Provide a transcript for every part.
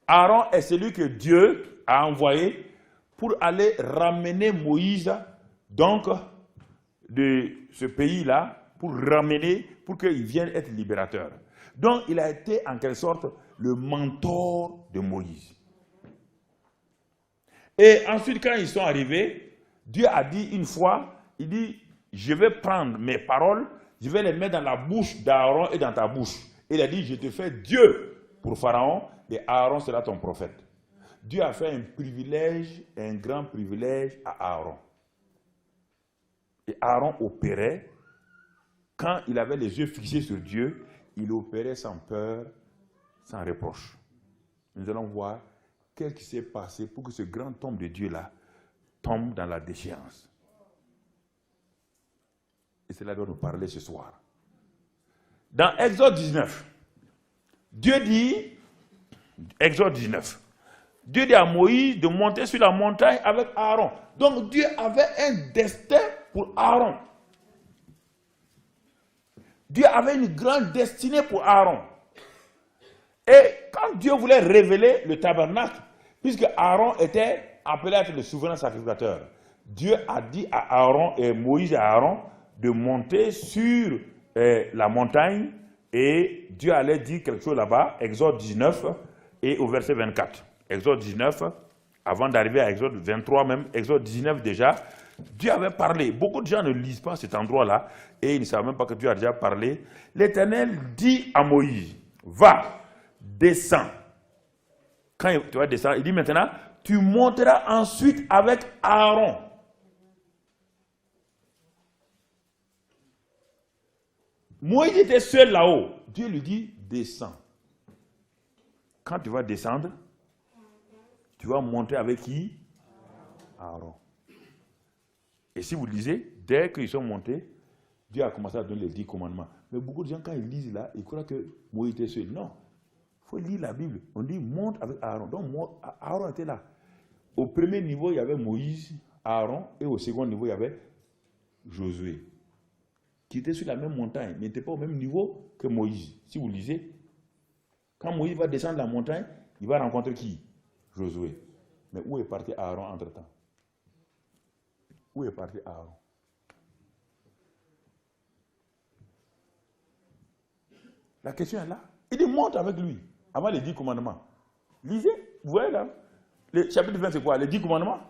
Aaron est celui que Dieu a envoyé pour aller ramener Moïse donc de ce pays-là, pour qu'il vienne être libérateur. Donc il a été en quelque sorte le mentor de Moïse. Et ensuite quand ils sont arrivés, Dieu a dit une fois, il dit, je vais prendre mes paroles, je vais les mettre dans la bouche d'Aaron et dans ta bouche. Il a dit, je te fais Dieu pour Pharaon et Aaron sera ton prophète. Dieu a fait un privilège, un grand privilège à Aaron. Et Aaron opérait, quand il avait les yeux fixés sur Dieu, il opérait sans peur, sans reproche. Nous allons voir qu'est-ce qui s'est passé pour que ce grand homme de Dieu-là tombe dans la déchéance. Et cela doit nous parler ce soir. Dans Exode 19, Dieu dit, Exode 19, Dieu dit à Moïse de monter sur la montagne avec Aaron. Donc Dieu avait un destin pour Aaron. Dieu avait une grande destinée pour Aaron. Et quand Dieu voulait révéler le tabernacle, puisque Aaron était appelé à être le souverain sacrificateur, Dieu a dit à Aaron, et Moïse et Aaron, de monter sur la montagne, et Dieu allait dire quelque chose là-bas, Exode 19, et au verset 24. Exode 19, avant d'arriver à Exode 23 même, Exode 19 déjà, Dieu avait parlé. Beaucoup de gens ne lisent pas cet endroit-là, et ils ne savent même pas que Dieu a déjà parlé. L'Éternel dit à Moïse, va, descends. Quand tu vas descendre, il dit maintenant, tu monteras ensuite avec Aaron. Moïse était seul là-haut. Dieu lui dit, descends. Quand tu vas descendre, tu vas monter avec qui? Aaron. Et si vous lisez, dès qu'ils sont montés, Dieu a commencé à donner les 10 commandements. Mais beaucoup de gens, quand ils lisent là, ils croient que Moïse était seul. Non. Il faut lire la Bible. On dit, monte avec Aaron. Donc, Aaron était là. Au premier niveau, il y avait Moïse, Aaron, et au second niveau, il y avait Josué, qui était sur la même montagne, mais n'était pas au même niveau que Moïse. Si vous lisez, quand Moïse va descendre la montagne, il va rencontrer qui? Josué. Mais où est parti Aaron entre-temps? Où est parti Aaron? La question est là. Il dit, monte avec lui, avant les 10 commandements. Lisez, vous voyez là, le chapitre 20, c'est quoi? Les 10 commandements.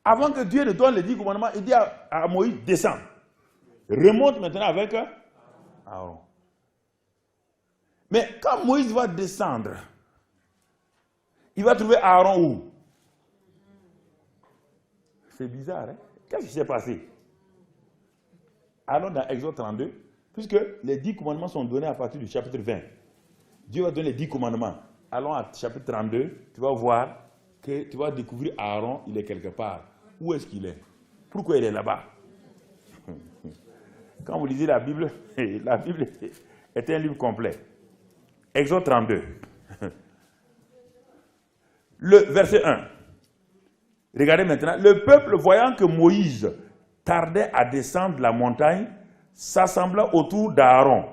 Avant que Dieu ne donne les 10 commandements, il dit à Moïse, descends. Remonte maintenant avec Aaron. Mais quand Moïse va descendre, il va trouver Aaron où? C'est bizarre, hein? Qu'est-ce qui s'est passé? Allons dans Exode 32, puisque les 10 commandements sont donnés à partir du chapitre 20. Dieu va donner les 10 commandements. Allons à chapitre 32, tu vas voir que tu vas découvrir Aaron, il est quelque part. Où est-ce qu'il est? Pourquoi il est là-bas? Quand vous lisez la Bible est un livre complet. Exode 32. Le verset 1. Regardez maintenant. Le peuple, voyant que Moïse tardait à descendre la montagne, s'assembla autour d'Aaron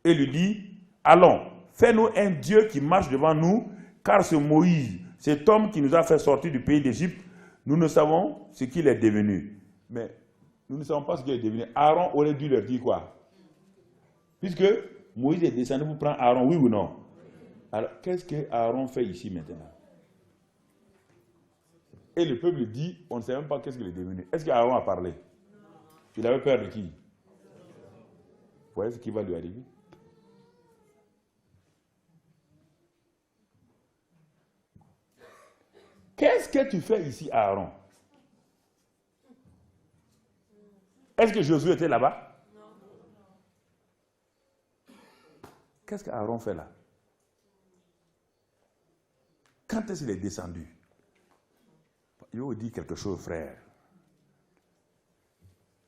et lui dit, allons, fais-nous un Dieu qui marche devant nous, car ce Moïse, cet homme qui nous a fait sortir du pays d'Égypte, nous ne savons ce qu'il est devenu. Mais nous ne savons pas ce qu'il est devenu. Aaron aurait dû leur dire quoi? Puisque Moïse est descendu pour prendre Aaron, oui ou non? Alors, qu'est-ce que Aaron fait ici maintenant? Et le peuple dit, on ne sait même pas qu'est-ce qu'il est devenu. Est-ce qu'Aaron a parlé? Il avait peur de qui? Vous voyez ce qui va lui arriver? Qu'est-ce que tu fais ici, Aaron? Est-ce que Josué était là-bas? Non. Qu'est-ce qu'Aaron fait là? Quand est-ce qu'il est descendu? Je vais vous dire quelque chose, frère.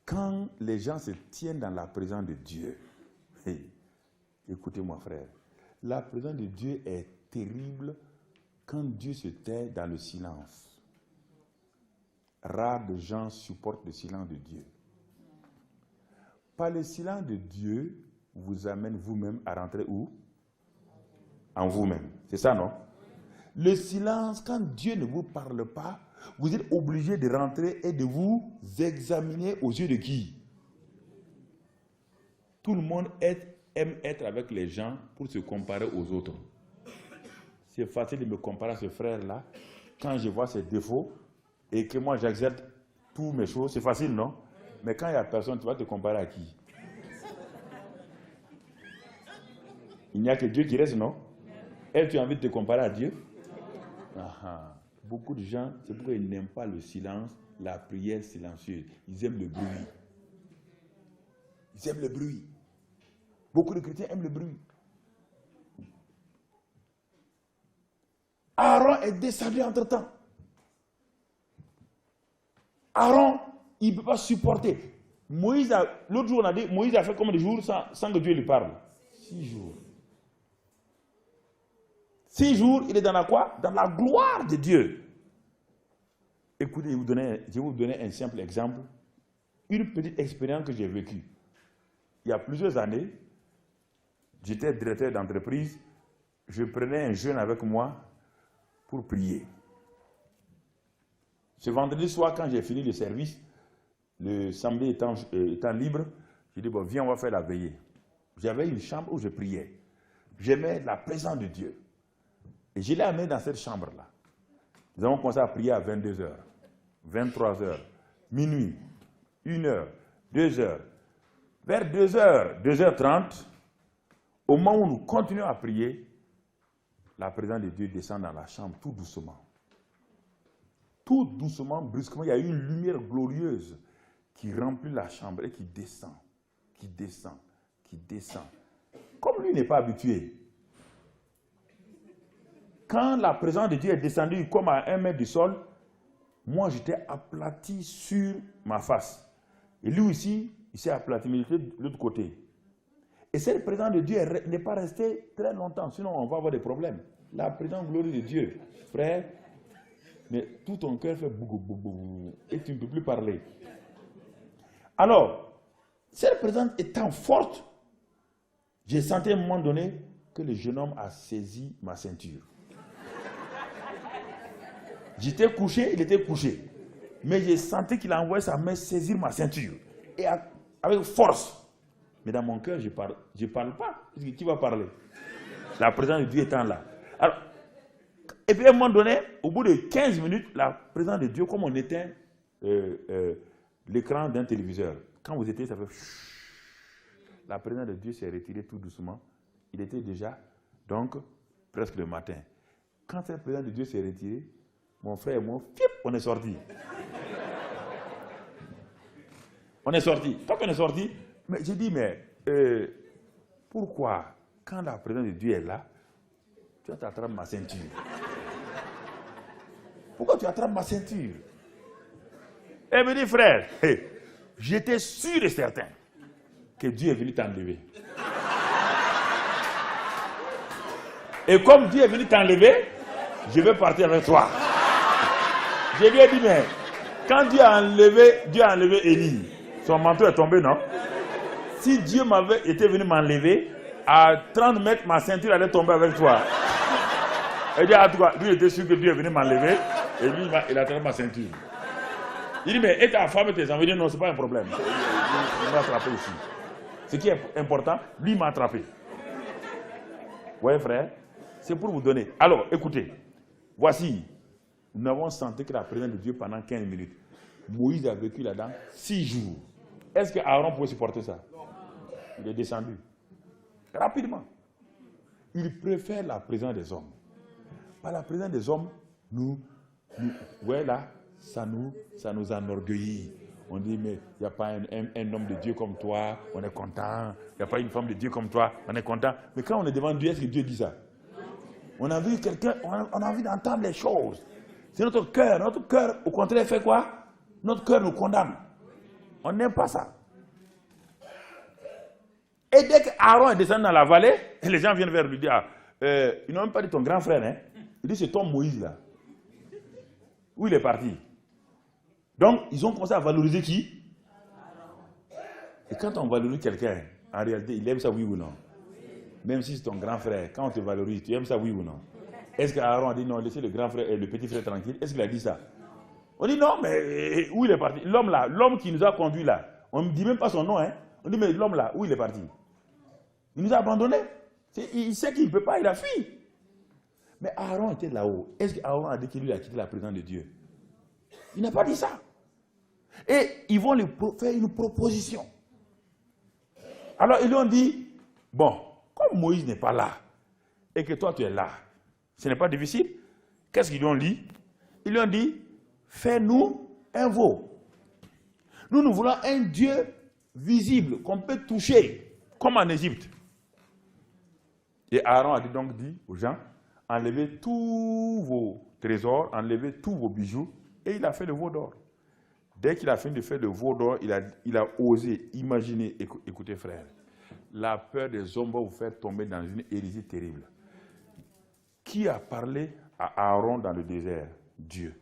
Quand les gens se tiennent dans la présence de Dieu, écoutez-moi, frère, la présence de Dieu est terrible quand Dieu se tait dans le silence. Rares de gens supportent le silence de Dieu. Par le silence de Dieu, vous amène vous-même à rentrer où? en vous-même. C'est ça, non? Le silence, quand Dieu ne vous parle pas, vous êtes obligé de rentrer et de vous examiner aux yeux de qui? Tout le monde aime être avec les gens pour se comparer aux autres. C'est facile de me comparer à ce frère-là quand je vois ses défauts et que moi j'exerce toutes mes choses. C'est facile, non? Mais quand il n'y a personne, tu vas te comparer à qui? Il n'y a que Dieu qui reste, non? Et tu as envie de te comparer à Dieu? Beaucoup de gens, c'est pourquoi ils n'aiment pas le silence, la prière silencieuse. Ils aiment le bruit. Ils aiment le bruit. Beaucoup de chrétiens aiment le bruit. Aaron est descendu entre-temps. Aaron, il ne peut pas supporter. L'autre jour, on a dit, Moïse a fait combien de jours sans que Dieu lui parle? 6 jours. 6 jours, il est dans la quoi? Dans la gloire de Dieu. Écoutez, je vais vous donner un simple exemple. Une petite expérience que j'ai vécue. Il y a plusieurs années, j'étais directeur d'entreprise. Je prenais un jeune avec moi pour prier. Ce vendredi soir, quand j'ai fini le service, le samedi étant libre, j'ai dit, bon, viens, on va faire la veillée. J'avais une chambre où je priais. J'aimais la présence de Dieu. Et je l'ai amené dans cette chambre-là. Nous avons commencé à prier à 22h, 23h, minuit, 1h, 2h. Vers 2h, 2h30, au moment où nous continuons à prier, la présence de Dieu descend dans la chambre tout doucement. Tout doucement, brusquement, il y a une lumière glorieuse qui remplit la chambre et qui descend, qui descend, qui descend. Comme lui n'est pas habitué, quand la présence de Dieu est descendue comme à 1 mètre du sol, moi j'étais aplati sur ma face. Et lui aussi, il s'est aplati, mais il était de l'autre côté. Et cette présence de Dieu n'est pas restée très longtemps, sinon on va avoir des problèmes. La présence glorieuse de Dieu, frère, mais tout ton cœur fait bougou, bougou, et tu ne peux plus parler. Alors, cette présence étant forte, j'ai senti à un moment donné que le jeune homme a saisi ma ceinture. J'étais couché, il était couché. Mais j'ai senti qu'il a envoyé sa main saisir ma ceinture. Et avec force. Mais dans mon cœur, je parle pas. Qui va parler? La présence de Dieu étant là. Alors, et puis à un moment donné, au bout de 15 minutes, la présence de Dieu, comme on éteint l'écran d'un téléviseur, quand vous étiez, ça fait... La présence de Dieu s'est retirée tout doucement. Il était déjà, donc, presque le matin. Quand cette présence de Dieu s'est retirée, mon frère et moi, on est sortis. On est sortis. Quand on est sortis, j'ai dit, mais pourquoi, quand la présence de Dieu est là, tu attrapes ma ceinture? Pourquoi tu attrapes ma ceinture? Et il me dit, frère, j'étais sûr et certain que Dieu est venu t'enlever. Et comme Dieu est venu t'enlever, je vais partir avec toi. Je lui ai dit, mais quand Dieu a enlevé Élie, son manteau est tombé, non? Si Dieu m'avait été venu m'enlever, à 30 mètres, ma ceinture allait tomber avec toi. Et dit, en tout cas, lui était sûr que Dieu est venu m'enlever, et lui, il a attrapé ma ceinture. Il dit, mais et ta femme et tes enfants? Il dit, non, ce n'est pas un problème. Il m'a attrapé aussi. Ce qui est important, lui m'a attrapé. Vous voyez, frère? C'est pour vous donner. Alors, écoutez, voici, nous avons senti que la présence de Dieu pendant 15 minutes. Moïse a vécu là-dedans 6 jours. Est-ce que Aaron pouvait supporter ça? Il est descendu. Rapidement. Il préfère la présence des hommes. Par la présence des hommes, ouais, là, ça nous enorgueillit. On dit, mais il n'y a pas un homme de Dieu comme toi, on est content. Il n'y a pas une femme de Dieu comme toi, on est content. Mais quand on est devant Dieu, est-ce que Dieu dit ça? On a vu quelqu'un, on a envie d'entendre les choses. C'est notre cœur. Notre cœur, au contraire, fait quoi? Notre cœur nous condamne. On n'aime pas ça. Et dès qu'Aaron est descendu dans la vallée, les gens viennent vers lui dire, ils n'ont même pas dit ton grand frère, hein? Il dit, c'est ton Moïse là. Où il est parti? Donc, ils ont commencé à valoriser qui? Et quand on valorise quelqu'un, en réalité, il aime ça, oui ou non? Même si c'est ton grand frère, quand on te valorise, tu aimes ça, oui ou non? Est-ce qu'Aaron a dit non, laissez le grand frère et le petit frère tranquille? Est-ce qu'il a dit ça? On dit non, mais où il est parti? L'homme là, l'homme qui nous a conduits là, on ne dit même pas son nom, hein? On dit mais l'homme là, où il est parti? Il nous a abandonnés. Il sait qu'il ne peut pas, il a fui. Mais Aaron était là-haut. Est-ce qu'Aaron a dit qu'il lui a quitté la présence de Dieu? Il n'a pas dit ça. Et ils vont lui faire une proposition. Alors ils lui ont dit, bon, comme Moïse n'est pas là, et que toi tu es là, ce n'est pas difficile. Qu'est-ce qu'ils lui ont dit? Ils lui ont dit, fais-nous un veau. Nous voulons un Dieu visible, qu'on peut toucher, comme en Égypte. Et Aaron a donc dit aux gens, enlevez tous vos trésors, enlevez tous vos bijoux, et il a fait le veau d'or. Dès qu'il a fini de faire le veau d'or, il a osé imaginer, écoutez frère, la peur des hommes va vous faire tomber dans une hérésie terrible. Qui a parlé à Aaron dans le désert? Dieu.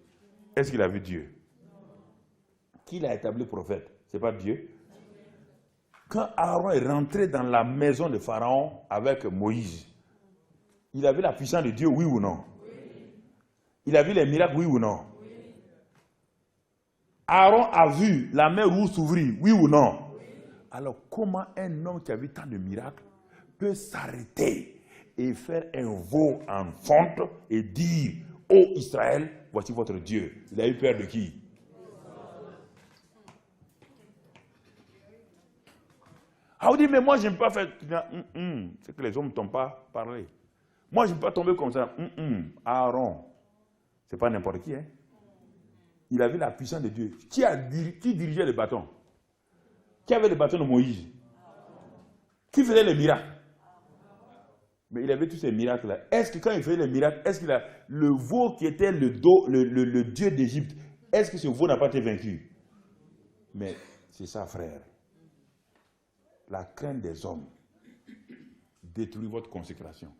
Est-ce qu'il a vu Dieu? Qui l'a établi prophète? Ce n'est pas Dieu. Quand Aaron est rentré dans la maison de Pharaon avec Moïse, il a vu la puissance de Dieu, oui ou non? Oui. Il a vu les miracles, oui ou non? Oui. Aaron a vu la mer rouge s'ouvrir, oui ou non? Oui. Alors comment un homme qui a vu tant de miracles peut s'arrêter et faire un veau en fonte et dire, ô Israël, voici votre Dieu? Il a eu peur de qui? Ah, vous dites, mais moi je ne peux pas faire. C'est que les hommes ne t'ont pas parlé. Moi je ne peux pas tomber comme ça. Aaron, ce n'est pas n'importe qui. Hein? Il a vu la puissance de Dieu. Qui dirigeait le bâton? Qui avait le bâton de Moïse? Qui faisait les miracles? Mais il avait tous ces miracles-là. Est-ce que quand il faisait les miracles, est-ce qu'il a le veau qui était le Dieu d'Égypte, est-ce que ce veau n'a pas été vaincu? Mais c'est ça, frère. La crainte des hommes détruit votre consécration.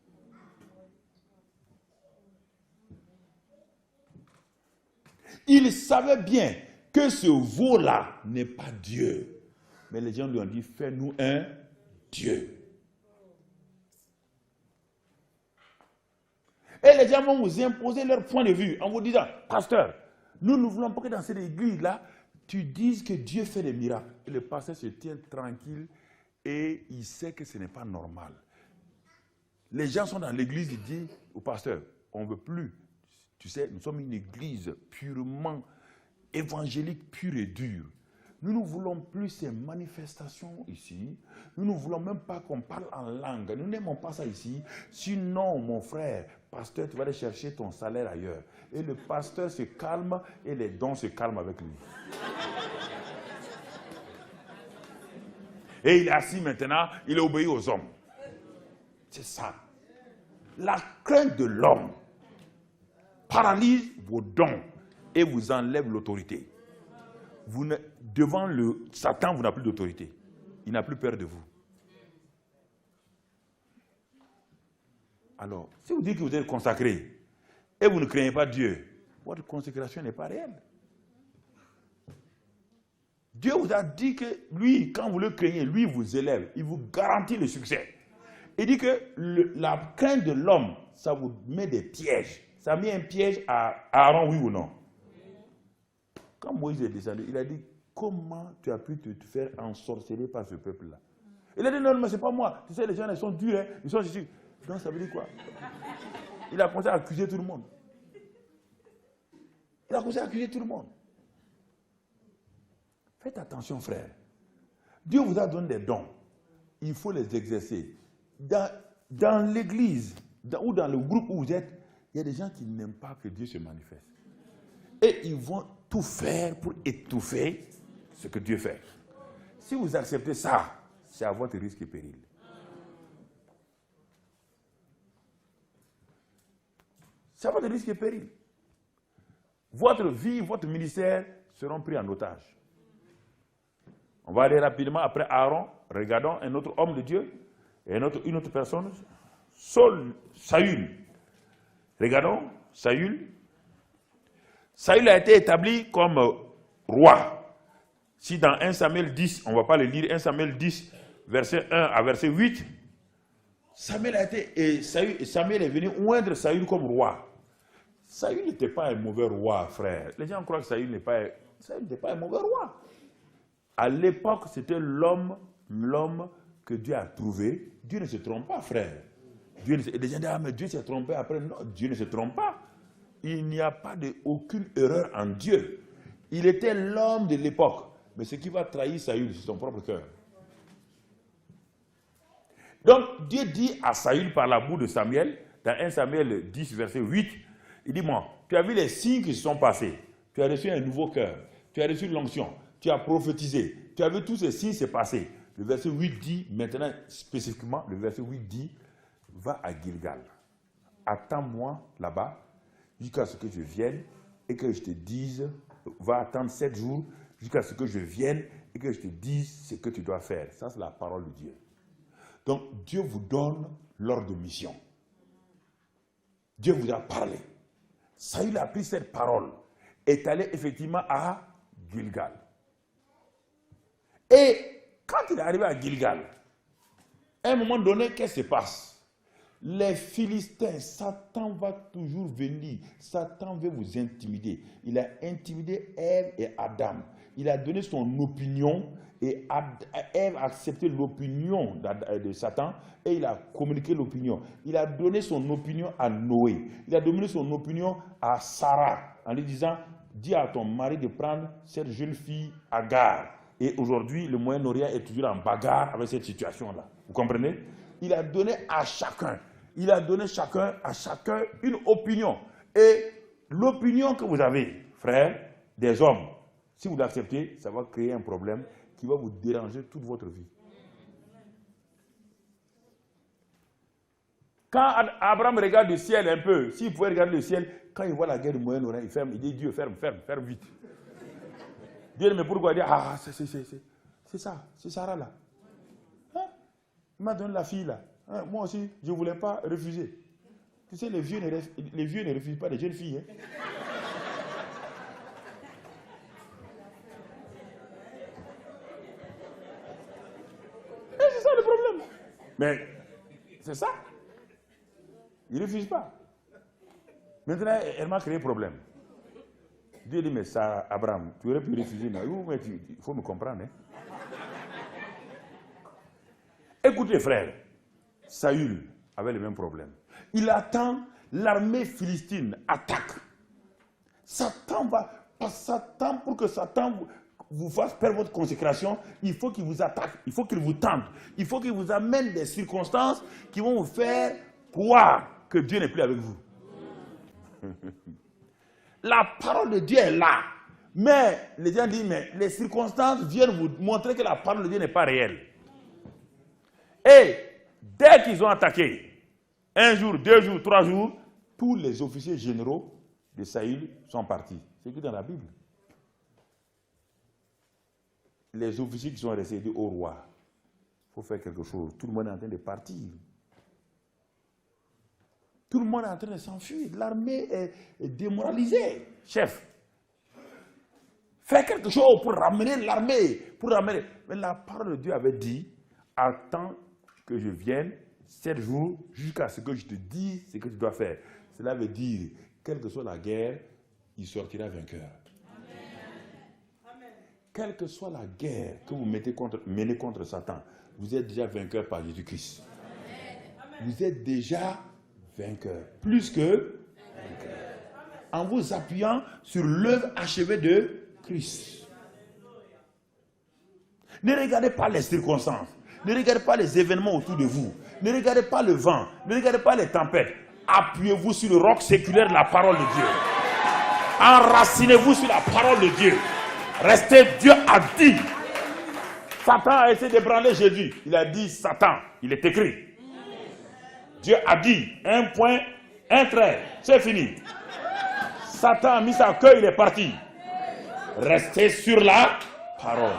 Il savait bien que ce veau-là n'est pas Dieu. Mais les gens lui ont dit, fais-nous un Dieu. Et les gens vont vous imposer leur point de vue en vous disant, pasteur, nous ne voulons pas que dans cette église-là, tu dises que Dieu fait des miracles. Et le pasteur se tient tranquille et il sait que ce n'est pas normal. Les gens sont dans l'église, ils disent au pasteur, on ne veut plus. Tu sais, nous sommes une église purement évangélique, pure et dure. Nous ne voulons plus ces manifestations ici. Nous ne voulons même pas qu'on parle en langue. Nous n'aimons pas ça ici. Sinon, mon frère, pasteur, tu vas aller chercher ton salaire ailleurs. Et le pasteur se calme et les dons se calment avec lui. Et il est assis maintenant, il obéit aux hommes. C'est ça. La crainte de l'homme paralyse vos dons et vous enlève l'autorité. Devant le Satan, vous n'avez plus d'autorité. Il n'a plus peur de vous. Alors, si vous dites que vous êtes consacré et vous ne craignez pas Dieu, votre consécration n'est pas réelle. Dieu vous a dit que lui, quand vous le craignez, lui vous élève, il vous garantit le succès. Il dit que la crainte de l'homme, ça vous met des pièges. Ça a mis un piège à Aaron, oui ou non? Quand Moïse est descendu, il a dit, comment tu as pu te faire ensorceler par ce peuple-là? Il a dit, non, mais ce n'est pas moi. Tu sais, les gens, ils sont durs, hein? Ils sont ici. Donc ça veut dire quoi? Il a commencé à accuser tout le monde. Il a commencé à accuser tout le monde. Faites attention, frère. Dieu vous a donné des dons. Il faut les exercer. Dans l'église, ou dans le groupe où vous êtes, il y a des gens qui n'aiment pas que Dieu se manifeste. Et ils vont tout faire pour étouffer ce que Dieu fait. Si vous acceptez ça, c'est à votre risque et péril. C'est à votre risque et péril. Votre vie, votre ministère seront pris en otage. On va aller rapidement après Aaron. Regardons un autre homme de Dieu et une autre personne. Saül. Regardons Saül. Saül a été établi comme roi. Si dans 1 Samuel 10, on ne va pas le lire, 1 Samuel 10, verset 1 à verset 8, Samuel est venu oindre Saül comme roi. Saül n'était pas un mauvais roi, frère. Les gens croient que Saül n'était pas un mauvais roi. À l'époque, c'était l'homme que Dieu a trouvé. Dieu ne se trompe pas, frère. Les gens disent, ah, mais Dieu s'est trompé après. Non, Dieu ne se trompe pas. Il n'y a pas aucune erreur en Dieu. Il était l'homme de l'époque. Mais ce qui va trahir Saül, c'est son propre cœur. Donc, Dieu dit à Saül par la bouche de Samuel, dans 1 Samuel 10, verset 8, il dit, moi, tu as vu les signes qui se sont passés. Tu as reçu un nouveau cœur. Tu as reçu l'onction. Tu as prophétisé. Tu as vu tous ces signes se passer. Le verset 8 dit, maintenant spécifiquement, le verset 8 dit, va à Gilgal. Attends-moi là-bas jusqu'à ce que je vienne et que je te dise, va attendre 7 jours jusqu'à ce que je vienne et que je te dise ce que tu dois faire. Ça, c'est la parole de Dieu. Donc, Dieu vous donne l'ordre de mission. Dieu vous a parlé. Saül a pris cette parole, est allé effectivement à Gilgal. Et quand il est arrivé à Gilgal, à un moment donné, qu'est-ce qui se passe? Les Philistins, Satan va toujours venir. Satan veut vous intimider. Il a intimidé Ève et Adam. Il a donné son opinion et Ève a accepté l'opinion de Satan et il a communiqué l'opinion. Il a donné son opinion à Noé. Il a donné son opinion à Sarah en lui disant, dis à ton mari de prendre cette jeune fille Agar. Et aujourd'hui, le Moyen-Orient est toujours en bagarre avec cette situation-là. Vous comprenez? Il a donné à chacun. Il a donné à chacun une opinion. Et l'opinion que vous avez, frère, des hommes, si vous l'acceptez, ça va créer un problème qui va vous déranger toute votre vie. Quand Abraham regarde le ciel un peu, s'il pouvait regarder le ciel, quand il voit la guerre du Moyen-Orient, il ferme, il dit, Dieu, ferme vite. Dieu, mais pourquoi? Il dit, ah, c'est ça, c'est Sarah là. Hein? Il m'a donné la fille là. Hein? Moi aussi, je ne voulais pas refuser. Tu sais, les vieux ne refusent pas les jeunes filles. Hein? C'est ça le problème. Mais c'est ça. Ils ne refusent pas. Maintenant, elle m'a créé problème. Dieu dit, mais ça, Abraham, tu aurais pu refuser, mais il faut me comprendre. Hein? Écoutez, frère, Saül avait le même problème. Il attend, l'armée philistine attaque. Satan pour que Satan vous fasse perdre votre consécration, il faut qu'il vous attaque, il faut qu'il vous tente, il faut qu'il vous amène des circonstances qui vont vous faire croire que Dieu n'est plus avec vous. La parole de Dieu est là. Mais les gens disent, mais les circonstances viennent vous montrer que la parole de Dieu n'est pas réelle. Et dès qu'ils ont attaqué, 1 jour, 2 jours, 3 jours, tous les officiers généraux de Saül sont partis. C'est écrit dans la Bible. Les officiers qui sont restés disent au roi, il faut faire quelque chose. Tout le monde est en train de partir. Tout le monde est en train de s'enfuir. L'armée est démoralisée. Chef, fais quelque chose pour ramener l'armée. Mais la parole de Dieu avait dit, attends que je vienne 7 jours jusqu'à ce que je te dise ce que tu dois faire. Cela veut dire, quelle que soit la guerre, il sortira vainqueur. Amen. Quelle que soit la guerre que vous menez contre Satan, vous êtes déjà vainqueur par Jésus-Christ. Vous êtes déjà vainqueur. Plus que vainqueur. En vous appuyant sur l'œuvre achevée de Christ. Ne regardez pas les circonstances. Ne regardez pas les événements autour de vous. Ne regardez pas le vent. Ne regardez pas les tempêtes. Appuyez-vous sur le roc séculaire de la parole de Dieu. Enracinez-vous sur la parole de Dieu. Restez, Dieu a dit. Satan a essayé d'ébranler Jésus. Il a dit, Satan, il est écrit. Dieu a dit, un point, un trait, c'est fini. Satan a mis sa queue, il est parti. Restez sur la parole.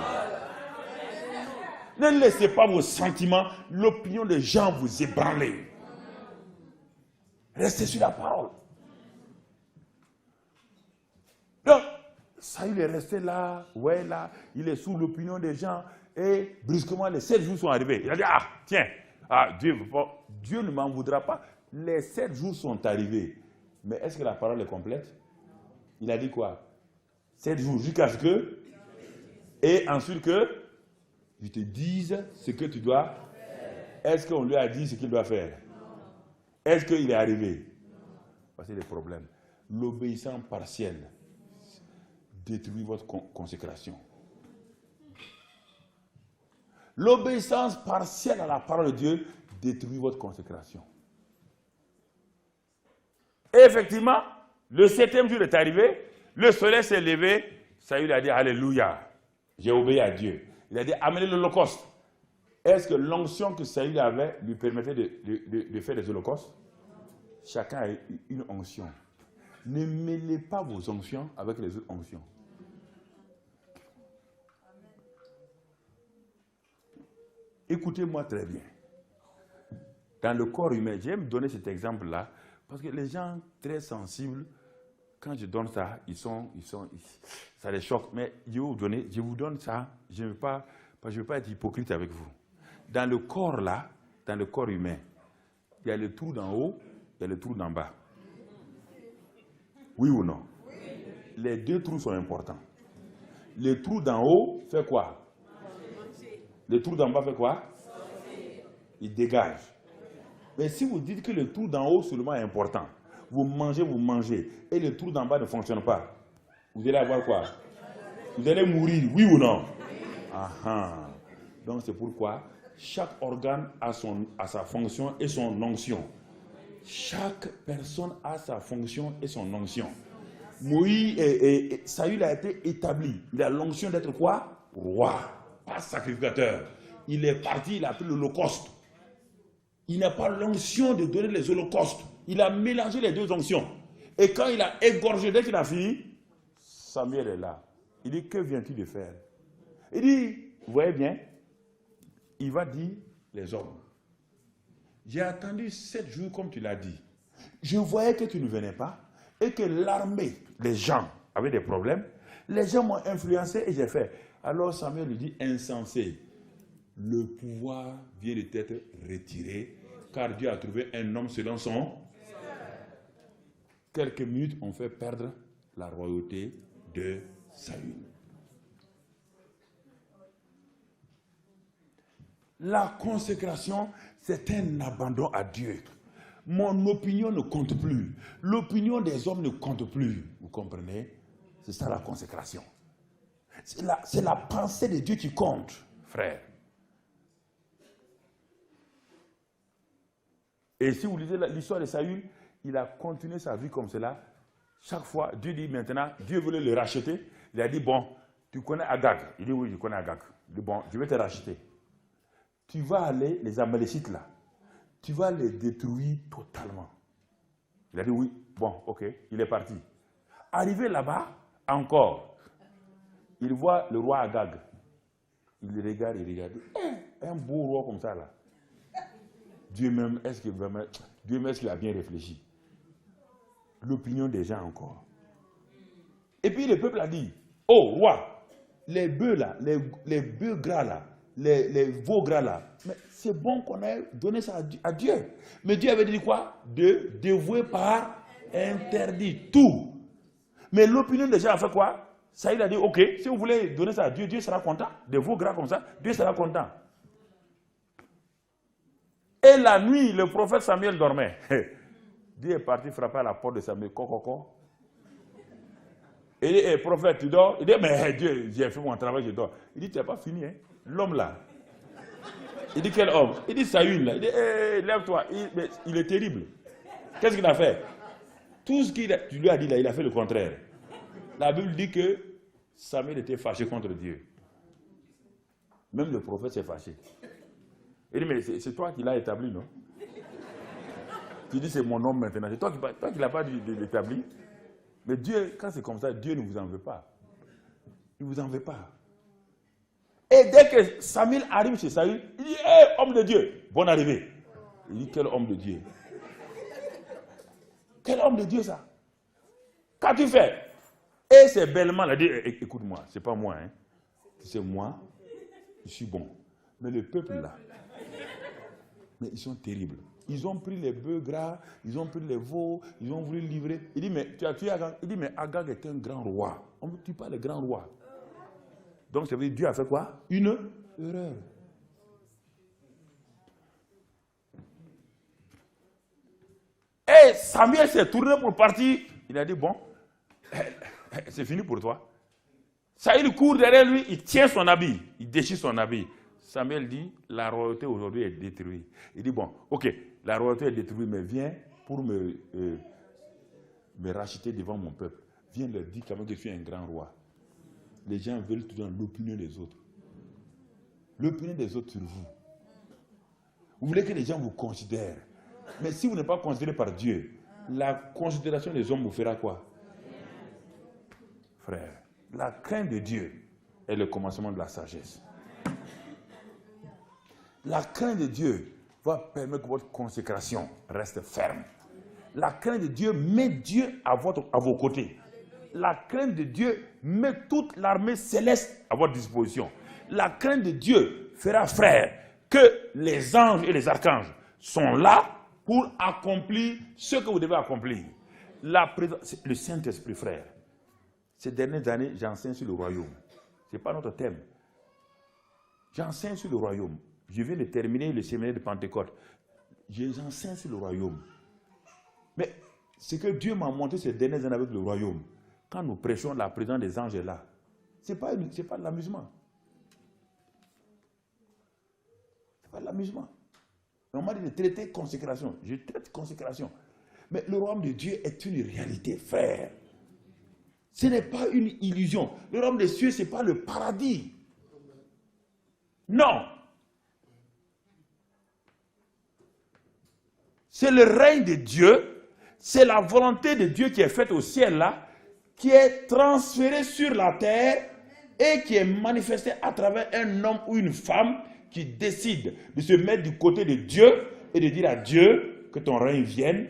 Ne laissez pas vos sentiments, l'opinion des gens vous ébranler. Restez sur la parole. Donc, Saül est resté là, ouais, là, il est sous l'opinion des gens, et brusquement, les 7 jours sont arrivés. Il a dit, ah, tiens, Ah, Dieu ne m'en voudra pas. Les 7 jours sont arrivés. Mais est-ce que la parole est complète? Il a dit quoi? 7 jours jusqu'à ce que... Et ensuite que je te dise ce que tu dois. Est-ce qu'on lui a dit ce qu'il doit faire? Est-ce qu'il est arrivé? C'est le problème. L'obéissance partielle détruit votre consécration. L'obéissance partielle à la parole de Dieu détruit votre consécration. Et effectivement, le 7e jour est arrivé, le soleil s'est levé, Saül a dit Alléluia, j'ai obéi à Dieu. Il a dit amenez l'holocauste. Est-ce que l'onction que Saül avait lui permettait de faire des holocaustes? Chacun a une onction. Ne mêlez pas vos onctions avec les autres onctions. Écoutez-moi très bien. Dans le corps humain, j'aime donner cet exemple-là, parce que les gens très sensibles, quand je donne ça, ça les choque. Mais je vous donne ça, je ne veux pas être hypocrite avec vous. Dans le corps là, dans le corps humain, il y a le trou d'en haut, il y a le trou d'en bas. Oui ou non? Oui. Les 2 trous sont importants. Le trou d'en haut fait quoi? Le trou d'en bas fait quoi? Il dégage. Mais si vous dites que le trou d'en haut seulement est important, vous mangez, et le trou d'en bas ne fonctionne pas, vous allez avoir quoi? Vous allez mourir, oui ou non? Donc c'est pourquoi chaque organe a sa fonction et son onction. Chaque personne a sa fonction et son onction. Moïse et Saül a été établi. Il a l'onction d'être quoi? Roi, pas sacrificateur. Il est parti, il a pris l'holocauste. Il n'a pas l'onction de donner les holocaustes. Il a mélangé les 2 onctions. Et quand il a égorgé, dès qu'il a fini, Samuel est là. Il dit, que viens-tu de faire? Il dit, vous voyez bien, il va dire les hommes. J'ai attendu 7 jours comme tu l'as dit. Je voyais que tu ne venais pas et que l'armée, les gens avaient des problèmes. Les gens m'ont influencé et j'ai fait. Alors Samuel lui dit, insensé, le pouvoir vient de t'être retiré car Dieu a trouvé un homme selon son. Quelques minutes ont fait perdre la royauté de Saül. La consécration, c'est un abandon à Dieu. Mon opinion ne compte plus. L'opinion des hommes ne compte plus. Vous comprenez? C'est ça la consécration. C'est la pensée de Dieu qui compte, frère. Et si vous lisez l'histoire de Saül, il a continué sa vie comme cela. Chaque fois, Dieu dit maintenant, Dieu voulait le racheter. Il a dit, bon, tu connais Agag? Il dit, oui, je connais Agag. Il dit, bon, je vais te racheter. Tu vas aller, les Amalécites là, tu vas les détruire totalement. Il a dit, oui, bon, ok, il est parti. Arrivé là-bas, encore, il voit le roi Agag. Il regarde, un beau roi comme ça là. Dieu même, est-ce qu'il a bien réfléchi? L'opinion des gens encore. Et puis le peuple a dit, oh roi, les bœufs là, les bœufs gras là, les veaux gras là, mais c'est bon qu'on ait donné ça à Dieu. Mais Dieu avait dit quoi? De dévouer par interdit tout. Mais l'opinion des gens a fait quoi? Ça, il a dit, ok, si vous voulez donner ça à Dieu, Dieu sera content. Des veaux gras comme ça, Dieu sera content. Et la nuit, le prophète Samuel dormait. Dieu est parti frapper à la porte de Samuel. Coco. Il dit, hey, prophète, tu dors? Il dit, mais Dieu, j'ai fait mon travail, je dors. Il dit, tu n'as pas fini, hein? L'homme là. Il dit, quel homme? Il dit, Saül là. Il dit, hey, lève-toi. Il est terrible. Qu'est-ce qu'il a fait? Tout ce qu'il lui a dit là, il a fait le contraire. La Bible dit que Samuel était fâché contre Dieu. Même le prophète s'est fâché. Il dit, mais c'est toi qui l'as établi, non? Tu dis, c'est mon homme maintenant. C'est toi qui l'as pas établi. Mais Dieu, quand c'est comme ça, Dieu ne vous en veut pas. Il ne vous en veut pas. Et dès que Samuel arrive chez Saül, il dit, hé, homme de Dieu, bonne arrivée. Il dit, quel homme de Dieu? Quel homme de Dieu ça? Qu'as-tu fait? Et c'est bellement, il a dit, écoute-moi, c'est pas moi, hein. C'est moi, je suis bon. Mais le peuple là, Mais ils sont terribles. Ils ont pris les bœufs gras, ils ont pris les veaux, ils ont voulu livrer. Il dit, mais tu as tué Agag. Il dit, mais Agag est un grand roi. On ne tue pas les grands rois. Donc ça veut dire Dieu a fait quoi? Une erreur. Et Samuel s'est tourné pour partir. Il a dit, bon, c'est fini pour toi. Saül court derrière lui, il tient son habit, il déchire son habit. Samuel dit, la royauté aujourd'hui est détruite. Il dit, bon, ok, la royauté est détruite, mais viens pour me racheter devant mon peuple. Viens leur dire quand même que je suis un grand roi. Les gens veulent tout dans l'opinion des autres. L'opinion des autres sur vous. Vous voulez que les gens vous considèrent. Mais si vous n'êtes pas considéré par Dieu, la considération des hommes vous fera quoi? Frère, la crainte de Dieu est le commencement de la sagesse. La crainte de Dieu va permettre que votre consécration reste ferme. La crainte de Dieu met Dieu à vos côtés. La crainte de Dieu met toute l'armée céleste à votre disposition. La crainte de Dieu fera, frère, que les anges et les archanges sont là pour accomplir ce que vous devez accomplir. Le Saint-Esprit, frère. Ces dernières années, j'enseigne sur le royaume. Ce n'est pas notre thème. J'enseigne sur le royaume. Je viens de terminer le séminaire de Pentecôte. J'enseigne sur le royaume. Mais ce que Dieu m'a montré ces dernières années avec le royaume, quand nous prêchons, la présence des anges est là. Ce n'est pas de l'amusement. Ce n'est pas de l'amusement. On m'a dit de traiter consécration. Je traite consécration. Mais le royaume de Dieu est une réalité, frère. Ce n'est pas une illusion. Le royaume des cieux, ce n'est pas le paradis. Non. C'est le règne de Dieu. C'est la volonté de Dieu qui est faite au ciel là, qui est transférée sur la terre et qui est manifestée à travers un homme ou une femme qui décide de se mettre du côté de Dieu et de dire à Dieu que ton règne vienne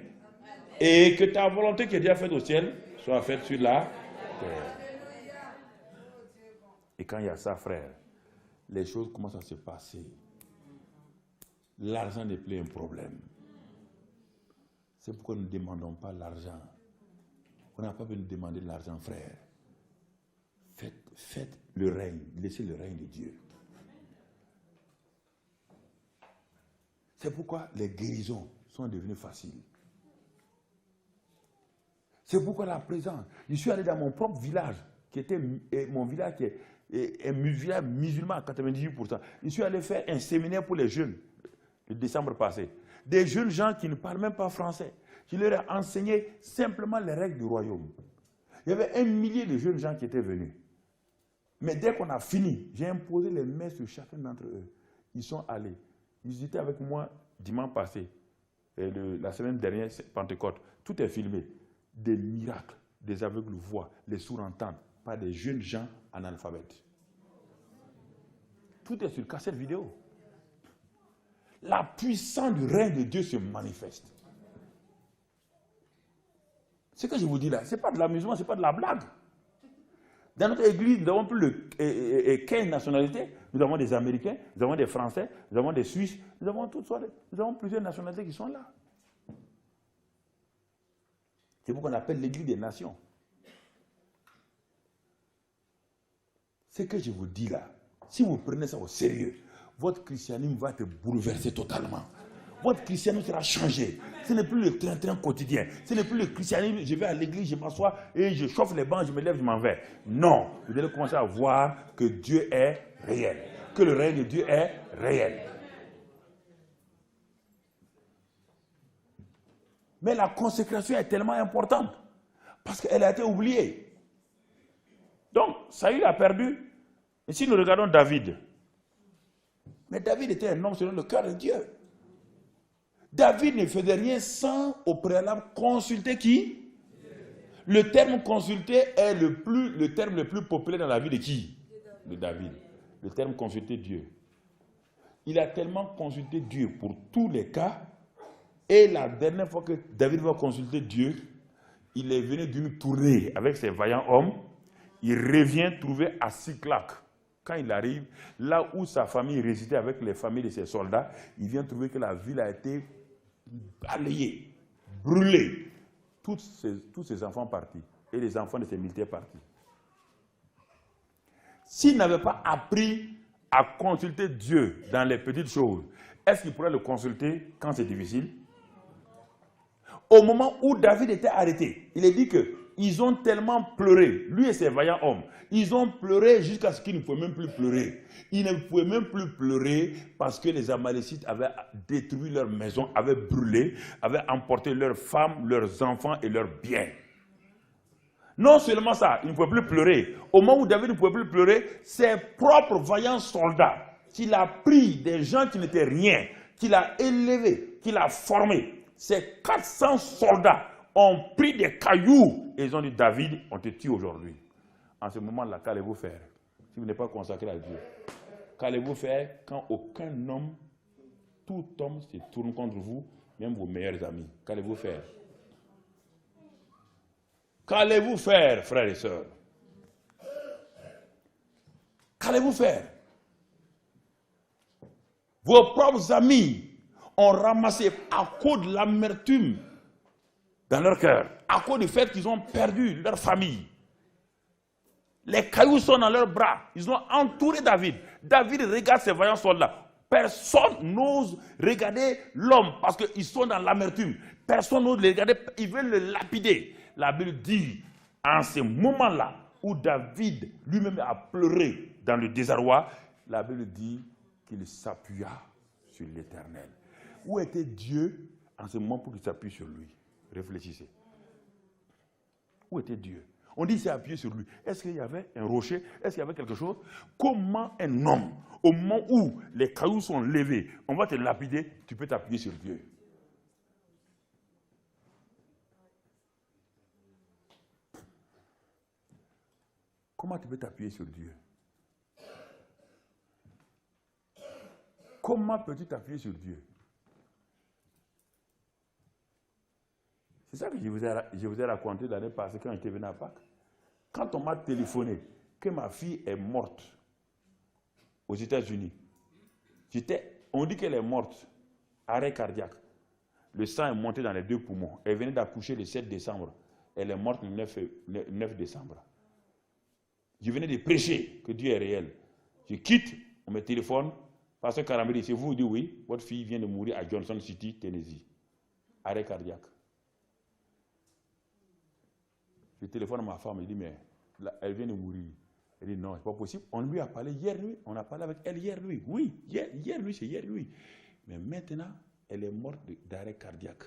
et que ta volonté qui est déjà faite au ciel soit faite sur la terre. Et quand il y a ça, frère, les choses commencent à se passer. L'argent n'est plus un problème. C'est pourquoi nous ne demandons pas l'argent. On n'a pas besoin de demander de l'argent, frère. Faites le règne, laissez le règne de Dieu. C'est pourquoi les guérisons sont devenues faciles. C'est pourquoi la présence. Je suis allé dans mon propre village, qui était mon village qui est un village musulman à 98%. Je suis allé faire un séminaire pour les jeunes, le décembre passé. Des jeunes gens qui ne parlent même pas français. Je leur ai enseigné simplement les règles du royaume. Il y avait 1 millier de jeunes gens qui étaient venus. Mais dès qu'on a fini, j'ai imposé les mains sur chacun d'entre eux. Ils sont allés. Ils étaient avec moi dimanche passé. Et la semaine dernière, c'est Pentecôte. Tout est filmé. Des miracles, des aveugles voient, les sourds entendent, par des jeunes gens analphabètes. Tout est sur cassette vidéo. La puissance du règne de Dieu se manifeste. Ce que je vous dis là, ce n'est pas de l'amusement, ce n'est pas de la blague. Dans notre église, nous avons plus 15 nationalités. Nous avons des Américains, nous avons des Français, nous avons des Suisses, nous avons plusieurs nationalités qui sont là. C'est pourquoi on appelle l'église des nations. Ce que je vous dis là, si vous prenez ça au sérieux, votre christianisme va être bouleversé totalement. Votre christianisme sera changé. Ce n'est plus le train-train quotidien. Ce n'est plus le christianisme, je vais à l'église, je m'assois et je chauffe les bancs, je me lève, je m'en vais. Non, vous allez commencer à voir que Dieu est réel. Que le règne de Dieu est réel. Mais la consécration est tellement importante parce qu'elle a été oubliée. Donc, Saül a perdu. Et si nous regardons David, mais David était un homme selon le cœur de Dieu. David ne faisait rien sans au préalable consulter qui? Le terme consulter est le terme le plus populaire dans la vie de qui? De David. Le terme consulter Dieu. Il a tellement consulté Dieu pour tous les cas. Et la dernière fois que David va consulter Dieu, il est venu d'une tournée avec ses vaillants hommes. Il revient trouver à Siclac Quand il arrive, là où sa famille résidait avec les familles de ses soldats, il vient trouver que la ville a été balayée, brûlée. Tous ses enfants partis et les enfants de ses militaires partis. S'il n'avait pas appris à consulter Dieu dans les petites choses, est-ce qu'il pourrait le consulter quand c'est difficile? Au moment où David était arrêté, il est dit qu'ils ont tellement pleuré, lui et ses vaillants hommes, ils ont pleuré jusqu'à ce qu'ils ne pouvaient même plus pleurer. Ils ne pouvaient même plus pleurer parce que les Amalécites avaient détruit leur maison, avaient brûlé, avaient emporté leurs femmes, leurs enfants et leurs biens. Non seulement ça, ils ne pouvaient plus pleurer. Au moment où David ne pouvait plus pleurer, ses propres vaillants soldats, qu'il a pris des gens qui n'étaient rien, qu'il a élevés, qu'il a formés, ces 400 soldats ont pris des cailloux et ils ont dit, David, on te tue aujourd'hui. En ce moment-là, qu'allez-vous faire si vous n'êtes pas consacré à Dieu? Qu'allez-vous faire quand aucun homme, tout homme se tourne contre vous, même vos meilleurs amis? Qu'allez-vous faire? Qu'allez-vous faire, frères et sœurs? Qu'allez-vous faire? Vos propres amis ont ramassé à cause de l'amertume dans leur cœur, à cause du fait qu'ils ont perdu leur famille. Les cailloux sont dans leurs bras. Ils ont entouré David. David regarde ses vaillants soldats. Personne n'ose regarder l'homme parce qu'ils sont dans l'amertume. Personne n'ose le regarder. Ils veulent le lapider. La Bible dit, en ce moment-là où David lui-même a pleuré dans le désarroi, la Bible dit qu'il s'appuya sur l'Éternel. Où était Dieu en ce moment pour qu'il s'appuie sur lui? Réfléchissez. Où était Dieu? On dit qu'il s'est appuyé sur lui. Est-ce qu'il y avait un rocher? Est-ce qu'il y avait quelque chose? Comment un homme, au moment où les cailloux sont levés, on va te lapider, tu peux t'appuyer sur Dieu? Comment tu peux t'appuyer sur Dieu? Comment peux-tu t'appuyer sur Dieu? C'est ça que je vous ai raconté l'année passée quand j'étais venu à Pâques. Quand on m'a téléphoné que ma fille est morte aux États-Unis, on dit qu'elle est morte, arrêt cardiaque. Le sang est monté dans les 2 poumons. Elle venait d'accoucher le 7 décembre. Elle est morte le 9 décembre. Je venais de prêcher que Dieu est réel. Je quitte, on me téléphone. Pasteur Karambiri, c'est vous, dit oui, votre fille vient de mourir à Johnson City, Tennessee. Arrêt cardiaque. Je téléphone à ma femme, elle dit, mais là, elle vient de mourir. Elle dit, non, c'est pas possible. On lui a parlé hier nuit, on a parlé avec elle hier nuit. Oui, hier nuit, c'est hier nuit. Mais maintenant, elle est morte d'arrêt cardiaque.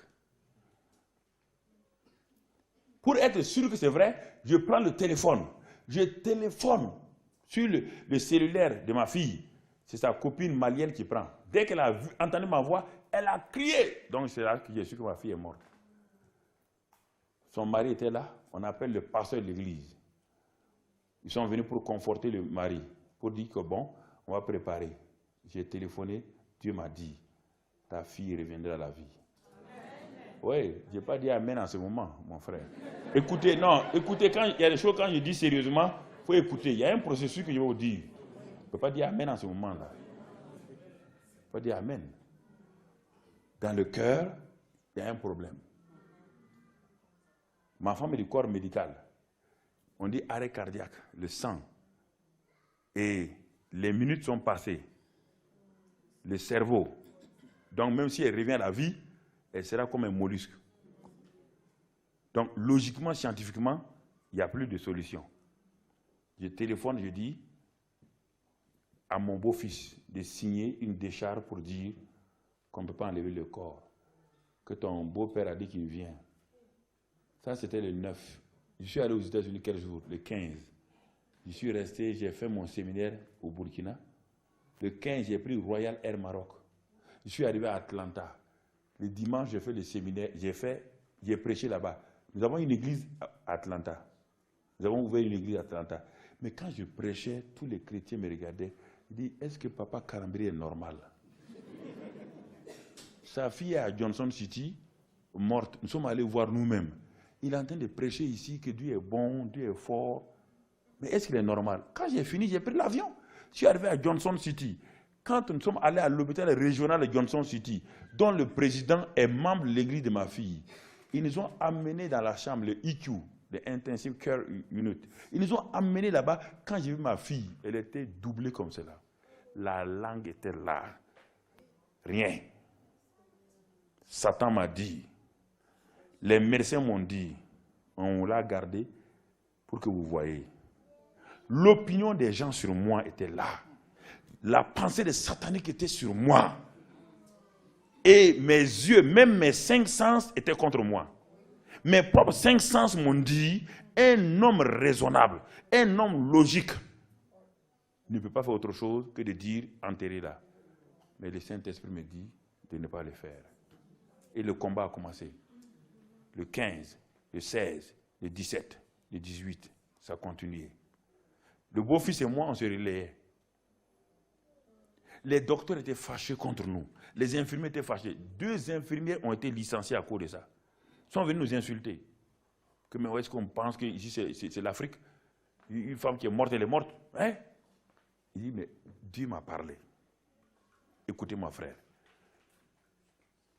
Pour être sûr que c'est vrai, je prends le téléphone. Je téléphone sur le cellulaire de ma fille. C'est sa copine malienne qui prend. Dès qu'elle a entendu ma voix, elle a crié. Donc c'est là que j'ai su que ma fille est morte. Son mari était là. On appelle le pasteur de l'église. Ils sont venus pour conforter le mari. Pour dire que bon, on va préparer. J'ai téléphoné. Dieu m'a dit, ta fille reviendra à la vie. Oui, je n'ai pas dit amen en ce moment, mon frère. Écoutez, quand il y a des choses, quand je dis sérieusement, il faut écouter. Il y a un processus que je vais vous dire. Je ne peux pas dire amen en ce moment-là. Je ne peux pas dire amen. Dans le cœur, il y a un problème. Ma femme est du corps médical. On dit arrêt cardiaque, le sang. Et les minutes sont passées. Le cerveau. Donc même si elle revient à la vie, elle sera comme un mollusque. Donc logiquement, scientifiquement, il n'y a plus de solution. Je téléphone, je dis à mon beau-fils de signer une décharge pour dire qu'on ne peut pas enlever le corps. Que ton beau-père a dit qu'il vient. Ça, c'était le 9. Je suis allé aux États-Unis quel jour? Le 15. Je suis resté, j'ai fait mon séminaire au Burkina. Le 15, j'ai pris Royal Air Maroc. Je suis arrivé à Atlanta. Le dimanche, j'ai fait le séminaire, j'ai prêché là-bas. Nous avons une église à Atlanta. Nous avons ouvert une église à Atlanta. Mais quand je prêchais, tous les chrétiens me regardaient. Ils disent, est-ce que papa Karambiri est normal? Sa fille est à Johnson City, morte. Nous sommes allés voir nous-mêmes. Il est en train de prêcher ici que Dieu est bon, Dieu est fort. Mais est-ce qu'il est normal? Quand j'ai fini, j'ai pris l'avion. Je suis arrivé à Johnson City. Quand nous sommes allés à l'hôpital régional de Johnson City, dont le président est membre de l'église de ma fille, ils nous ont amenés dans la chambre, le EQ, le Intensive Care Unit. Ils nous ont amenés là-bas. Quand j'ai vu ma fille, elle était doublée comme cela. La langue était là. Rien. Satan m'a dit, les médecins m'ont dit, on l'a gardé pour que vous voyez. L'opinion des gens sur moi était là. La pensée des sataniques était sur moi. Et mes yeux, même mes 5 sens étaient contre moi. Mes propres 5 sens m'ont dit, un homme raisonnable, un homme logique, ne peut pas faire autre chose que de dire, enterrez-la. Mais le Saint-Esprit me dit de ne pas le faire. Et le combat a commencé. Le 15, le 16, le 17, le 18, ça a continué. Le beau-fils et moi, on se relayait. Les docteurs étaient fâchés contre nous. Les infirmiers étaient fâchés. 2 infirmiers ont été licenciés à cause de ça. Ils sont venus nous insulter. Que, mais est-ce qu'on pense que ici c'est l'Afrique? Une femme qui est morte, elle est morte. Hein? Il dit, mais Dieu m'a parlé. Écoutez-moi, frère.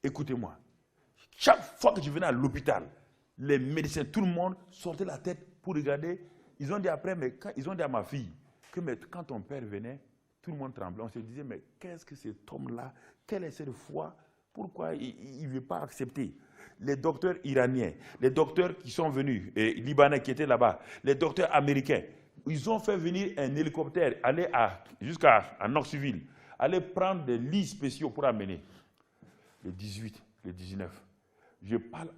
Écoutez-moi. Chaque fois que je venais à l'hôpital, les médecins, tout le monde sortait la tête pour regarder. Ils ont dit après, mais ils ont dit à ma fille, que mais, quand ton père venait, tout le monde tremblait. On se disait, mais qu'est-ce que cet homme-là, quelle est cette foi? Pourquoi il ne veut pas accepter? Les docteurs iraniens, les docteurs qui sont venus, et libanais qui étaient là-bas, les docteurs américains, ils ont fait venir un hélicoptère, aller jusqu'à Knoxville, aller prendre des lits spéciaux pour amener. Le 18, le 19, je parle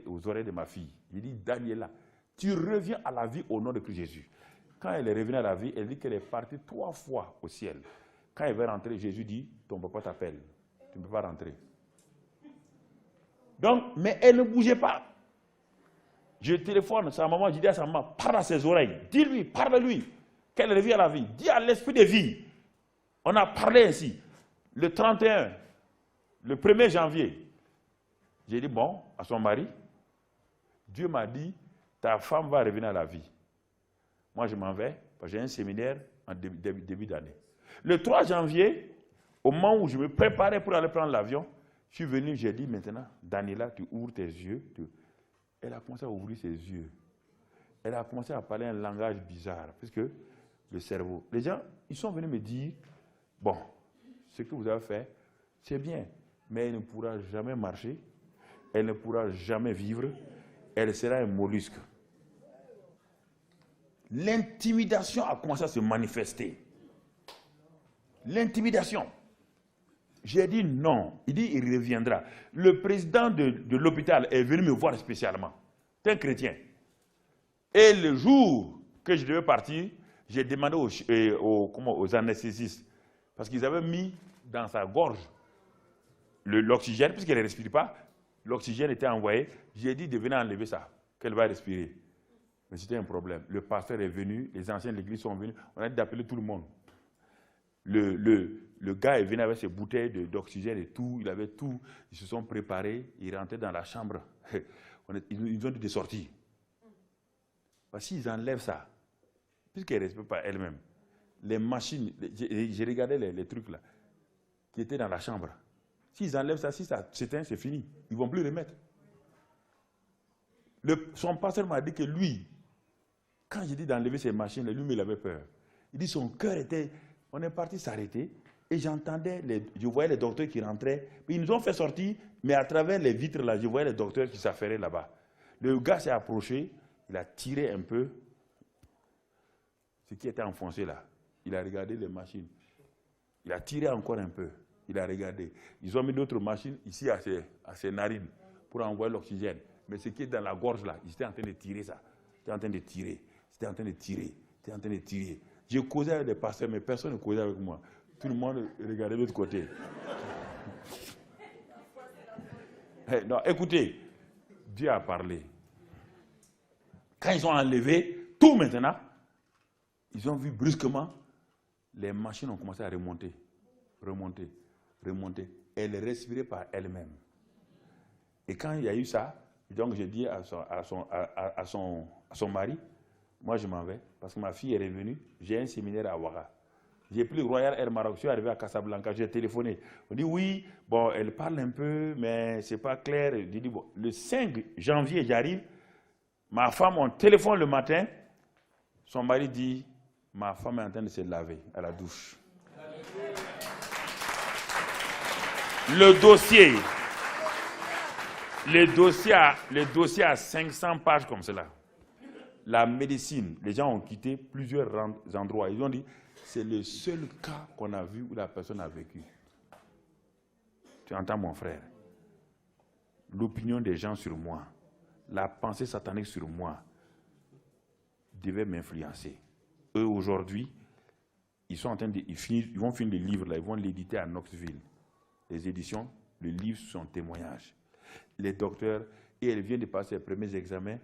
aux oreilles de ma fille. Je dis, Daniela, tu reviens à la vie au nom de Christ Jésus. Quand elle est revenue à la vie, elle dit qu'elle est partie 3 fois au ciel. Quand elle va rentrer, Jésus dit, ton papa t'appelle. Tu ne peux pas rentrer. Donc, mais elle ne bougeait pas. Je téléphone à sa maman, je dis à sa maman, parle à ses oreilles. Dis-lui, parle-lui, qu'elle revient à la vie. Dis à l'esprit de vie. On a parlé ainsi. Le 31, le 1er janvier, j'ai dit, bon, à son mari, Dieu m'a dit, ta femme va revenir à la vie. Moi, je m'en vais, parce que j'ai un séminaire en début d'année. Le 3 janvier, au moment où je me préparais pour aller prendre l'avion, je suis venu, j'ai dit maintenant, Daniela, tu ouvres tes yeux. Elle a commencé à ouvrir ses yeux. Elle a commencé à parler un langage bizarre, puisque le cerveau. Les gens, ils sont venus me dire, bon, ce que vous avez fait, c'est bien, mais elle ne pourra jamais marcher, elle ne pourra jamais vivre, elle sera un mollusque. L'intimidation a commencé à se manifester. L'intimidation. J'ai dit non. Il dit il reviendra. Le président de l'hôpital est venu me voir spécialement. C'est un chrétien. Et le jour que je devais partir, j'ai demandé aux anesthésistes, parce qu'ils avaient mis dans sa gorge l'oxygène, puisqu'elle ne respire pas, l'oxygène était envoyé. J'ai dit de venir enlever ça, qu'elle va respirer. Mais c'était un problème. Le pasteur est venu, les anciens de l'église sont venus, on a dit d'appeler tout le monde. Le gars est venu avec ses bouteilles d'oxygène et tout, il avait tout, ils se sont préparés, ils rentraient dans la chambre. Ils ont dit de sortir. Parce qu'ils enlèvent ça, puisqu'elle ne respecte pas elle-même, les machines, j'ai regardé les trucs là, qui étaient dans la chambre. S'ils enlèvent ça, si ça s'éteint, c'est fini. Ils ne vont plus le mettre. Son pasteur m'a dit que lui, quand j'ai dit d'enlever ces machines, lui, il avait peur. Il dit son cœur était... On est parti s'arrêter et j'entendais, je voyais les docteurs qui rentraient. Ils nous ont fait sortir, mais à travers les vitres là, je voyais les docteurs qui s'affairaient là-bas. Le gars s'est approché, il a tiré un peu ce qui était enfoncé là. Il a regardé les machines. Il a tiré encore un peu. Il a regardé. Ils ont mis d'autres machines ici à ses narines pour envoyer l'oxygène. Mais ce qui est dans la gorge là, ils étaient en train de tirer ça. Ils étaient en train de tirer. C'était en train de tirer. Ils étaient en train de tirer. J'ai causé avec les pasteurs, mais personne ne causait avec moi. Tout le monde regardait de l'autre côté. Non, écoutez, Dieu a parlé. Quand ils ont enlevé tout maintenant, ils ont vu brusquement, les machines ont commencé à remonter. Remonter, remonter. Elle respirait par elle-même. Et quand il y a eu ça, donc j'ai dit à son mari, moi je m'en vais, parce que ma fille est revenue, j'ai un séminaire à Ouaga. J'ai pris le Royal Air Maroc, je suis arrivé à Casablanca, j'ai téléphoné. On dit oui, bon, elle parle un peu, mais c'est pas clair. J'ai dit bon, le 5 janvier, j'arrive. Ma femme, on téléphone le matin. Son mari dit, ma femme est en train de se laver à la douche. Le dossier a 500 pages comme cela. La médecine, les gens ont quitté plusieurs endroits. Ils ont dit, c'est le seul cas qu'on a vu où la personne a vécu. Tu entends, mon frère? L'opinion des gens sur moi, la pensée satanique sur moi, devait m'influencer. Eux, aujourd'hui, ils sont en train de... Ils vont finir le livre, là, ils vont l'éditer à Knoxville. Les éditions, le livre, son témoignage. Les docteurs, et elle vient de passer les premiers examens,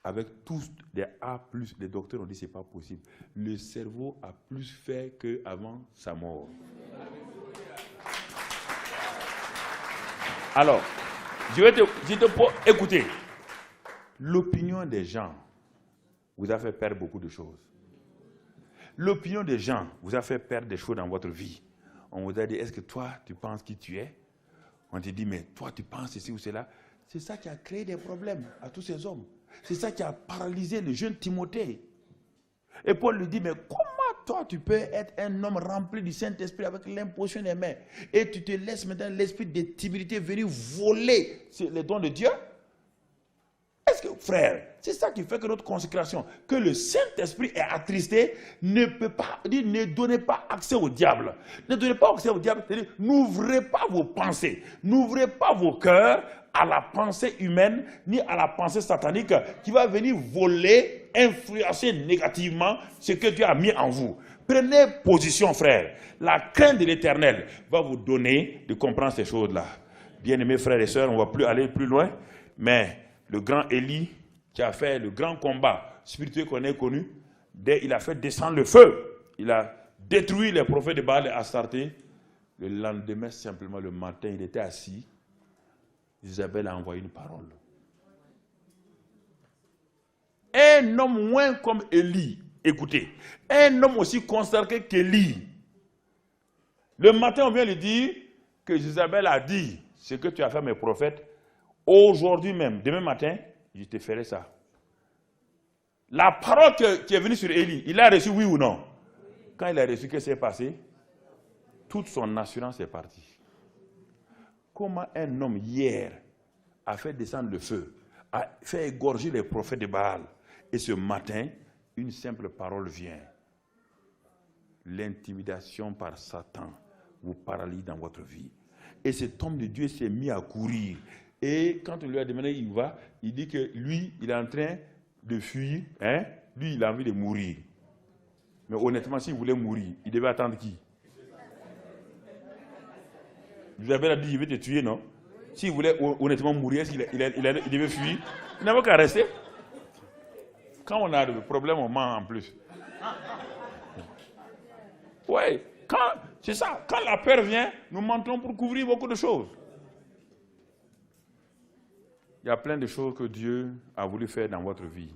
avec tous des A+, les docteurs ont dit que ce n'est pas possible. Le cerveau a plus fait qu'avant sa mort. Alors, écoutez, l'opinion des gens vous a fait perdre beaucoup de choses. L'opinion des gens vous a fait perdre des choses dans votre vie. On vous a dit, est-ce que toi, tu penses qui tu es? On te dit, mais toi, tu penses ceci ou cela. C'est ça qui a créé des problèmes à tous ces hommes. C'est ça qui a paralysé le jeune Timothée. Et Paul lui dit, mais comment toi, tu peux être un homme rempli du Saint-Esprit avec l'imposition des mains et tu te laisses maintenant l'esprit de timidité venir voler les dons de Dieu? Est-ce que, frère, c'est ça qui fait que notre consécration, que le Saint-Esprit est attristé, ne donnez pas accès au diable. Ne donnez pas accès au diable, c'est-à-dire, n'ouvrez pas vos pensées, n'ouvrez pas vos cœurs à la pensée humaine, ni à la pensée satanique qui va venir voler, influencer négativement ce que Dieu a mis en vous. Prenez position, frère. La crainte de l'Éternel va vous donner de comprendre ces choses-là. Bien-aimés frères et sœurs, on ne va plus aller plus loin, mais le grand Élie, qui a fait le grand combat spirituel qu'on a connu, il a fait descendre le feu. Il a détruit les prophètes de Baal et Astarté. Le lendemain, simplement le matin, il était assis. Isabelle a envoyé une parole. Un homme moins comme Élie, écoutez, un homme aussi consacré qu'Élie. Le matin, on vient lui dire que Isabelle a dit ce que tu as fait à mes prophètes. Aujourd'hui même, demain matin, je te ferai ça. La parole qui est venue sur Élie, il l'a reçue, oui ou non? Quand il a reçu, qu'est-ce qui s'est passé? Toute son assurance est partie. Comment un homme hier a fait descendre le feu, a fait égorger les prophètes de Baal, et ce matin, une simple parole vient. L'intimidation par Satan vous paralyse dans votre vie. Et cet homme de Dieu s'est mis à courir. Et quand on lui a demandé où il va, il dit que lui, il est en train de fuir. Hein? Lui, il a envie de mourir. Mais honnêtement, s'il voulait mourir, il devait attendre qui? Vous avez dit, je vais te tuer, non? S'il voulait honnêtement mourir, est-ce qu'il devait fuir? Il n'avait qu'à rester. Quand on a des problèmes, on ment en plus. Oui, c'est ça. Quand la peur vient, nous mentons pour couvrir beaucoup de choses. Il y a plein de choses que Dieu a voulu faire dans votre vie.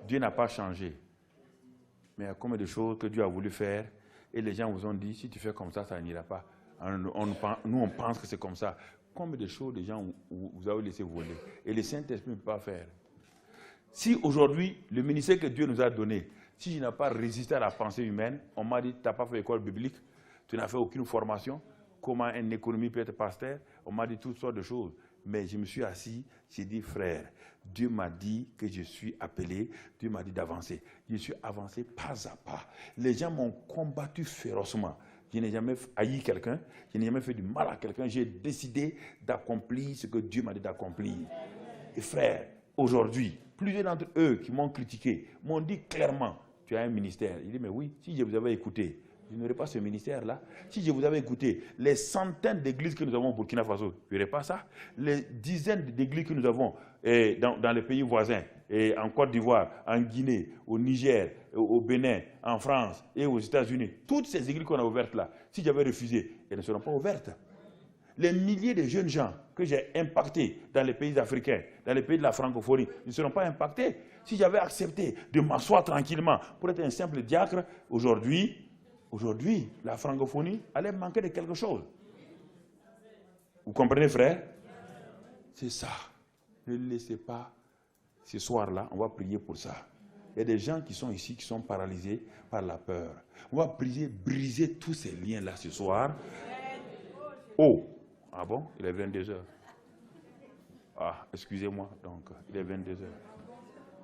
Dieu n'a pas changé. Mais il y a combien de choses que Dieu a voulu faire et les gens vous ont dit, si tu fais comme ça, ça n'ira pas. Nous, on pense que c'est comme ça. Combien de choses les gens vous avez laissé voler. Et le Saint-Esprit ne peut pas faire. Si aujourd'hui, le ministère que Dieu nous a donné, si je n'ai pas résisté à la pensée humaine, on m'a dit, tu n'as pas fait école biblique, tu n'as fait aucune formation, comment une économie peut être pasteur, on m'a dit toutes sortes de choses. Mais je me suis assis, j'ai dit, frère, Dieu m'a dit que je suis appelé, Dieu m'a dit d'avancer. Je suis avancé pas à pas. Les gens m'ont combattu férocement. Je n'ai jamais haï quelqu'un, je n'ai jamais fait du mal à quelqu'un. J'ai décidé d'accomplir ce que Dieu m'a dit d'accomplir. Et frère, aujourd'hui, plusieurs d'entre eux qui m'ont critiqué m'ont dit clairement, tu as un ministère. Il dit, mais oui, si je vous avais écouté, je n'aurais pas ce ministère-là. Si je vous avais écouté, les centaines d'églises que nous avons au Burkina Faso, il n'y aurait pas ça. Les dizaines d'églises que nous avons dans les pays voisins, et en Côte d'Ivoire, en Guinée, au Niger, au Bénin, en France et aux États-Unis, toutes ces églises qu'on a ouvertes là, si j'avais refusé, elles ne seront pas ouvertes. Les milliers de jeunes gens que j'ai impactés dans les pays africains, dans les pays de la francophonie, ne seront pas impactés. Si j'avais accepté de m'asseoir tranquillement pour être un simple diacre, aujourd'hui, Aujourd'hui, la francophonie allait manquer de quelque chose. Vous comprenez, frère? C'est ça. Ne laissez pas. Ce soir-là, on va prier pour ça. Il y a des gens qui sont ici, qui sont paralysés par la peur. On va briser tous ces liens-là ce soir. Oh, ah bon? Il est 22h. Ah, excusez-moi, donc, il est 22h.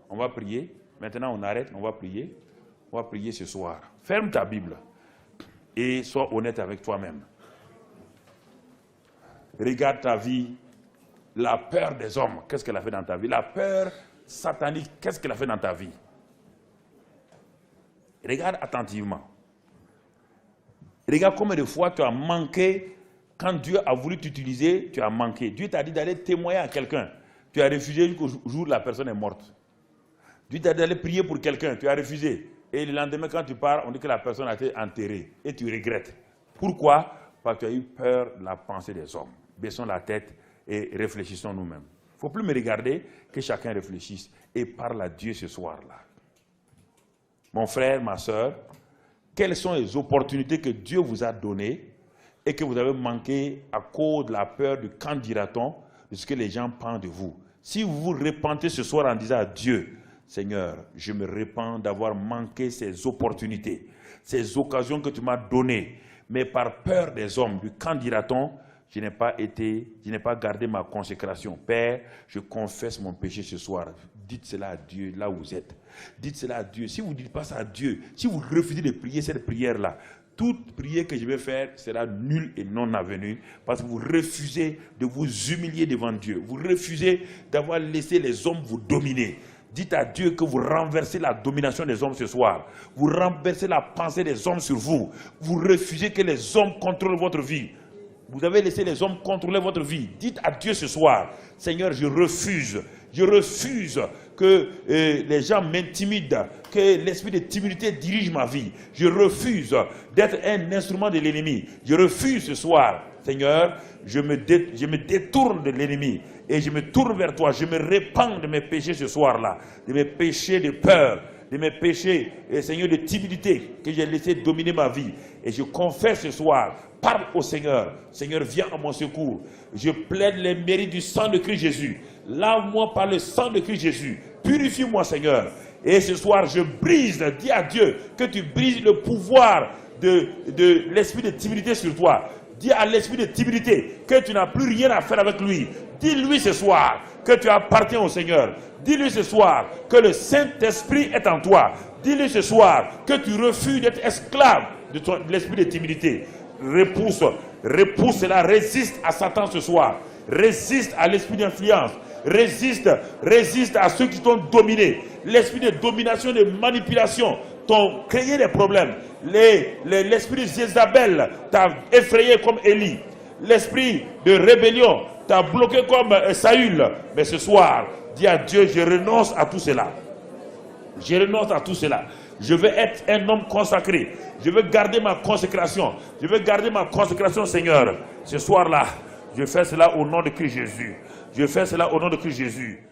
On va prier. Maintenant, on arrête, on va prier. On va prier ce soir. Ferme ta Bible et sois honnête avec toi-même. Regarde ta vie. La peur des hommes, qu'est-ce qu'elle a fait dans ta vie? La peur satanique, qu'est-ce qu'elle a fait dans ta vie? Regarde attentivement. Regarde combien de fois tu as manqué, quand Dieu a voulu t'utiliser, tu as manqué. Dieu t'a dit d'aller témoigner à quelqu'un. Tu as refusé jusqu'au jour où la personne est morte. Dieu t'a dit d'aller prier pour quelqu'un, tu as refusé. Et le lendemain, quand tu pars, on dit que la personne a été enterrée. Et tu regrettes. Pourquoi? Parce que tu as eu peur de la pensée des hommes. Baissons la tête et réfléchissons nous-mêmes. Il ne faut plus me regarder, que chacun réfléchisse et parle à Dieu ce soir-là. Mon frère, ma soeur, quelles sont les opportunités que Dieu vous a données et que vous avez manquées à cause de la peur du qu'en dira-t-on, de ce que les gens pensent de vous? Si vous vous repentez ce soir en disant à Dieu, Seigneur, je me repens d'avoir manqué ces opportunités, ces occasions que tu m'as données, mais par peur des hommes, du qu'en dira-t-on, je n'ai pas gardé ma consécration. Père, je confesse mon péché ce soir. Dites cela à Dieu, là où vous êtes. Dites cela à Dieu. Si vous ne dites pas ça à Dieu, si vous refusez de prier cette prière-là, toute prière que je vais faire sera nulle et non avenue, parce que vous refusez de vous humilier devant Dieu. Vous refusez d'avoir laissé les hommes vous dominer. Dites à Dieu que vous renversez la domination des hommes ce soir. Vous renversez la pensée des hommes sur vous. Vous refusez que les hommes contrôlent votre vie. Vous avez laissé les hommes contrôler votre vie. Dites à Dieu ce soir, Seigneur, je refuse que les gens m'intimident, que l'esprit de timidité dirige ma vie. Je refuse d'être un instrument de l'ennemi. Je refuse ce soir, Seigneur, je me détourne de l'ennemi et je me tourne vers toi. Je me répands de mes péchés ce soir-là, de mes péchés de peur, de mes péchés, Seigneur, de timidité que j'ai laissé dominer ma vie. Et je confesse ce soir, parle au Seigneur. Seigneur, viens à mon secours. Je plaide les mérites du sang de Christ Jésus. Lave-moi par le sang de Christ Jésus. Purifie-moi, Seigneur. Et ce soir, je brise, dis à Dieu que tu brises le pouvoir de l'esprit de timidité sur toi. Dis à l'esprit de timidité que tu n'as plus rien à faire avec lui. Dis-lui ce soir que tu appartiens au Seigneur. Dis-lui ce soir que le Saint-Esprit est en toi. Dis-lui ce soir que tu refuses d'être esclave de l'esprit de timidité. Repousse cela, résiste à Satan ce soir. Résiste à l'esprit d'influence. Résiste à ceux qui t'ont dominé. L'esprit de domination, de manipulation t'ont créé des problèmes. L'esprit de Jézabel t'a effrayé comme Élie. L'esprit de rébellion t'a bloqué comme Saül. Mais ce soir, dis à Dieu, je renonce à tout cela. Je renonce à tout cela. Je veux être un homme consacré. Je veux garder ma consécration. Je veux garder ma consécration, Seigneur. Ce soir-là, je fais cela au nom de Christ Jésus. Je fais cela au nom de Christ Jésus.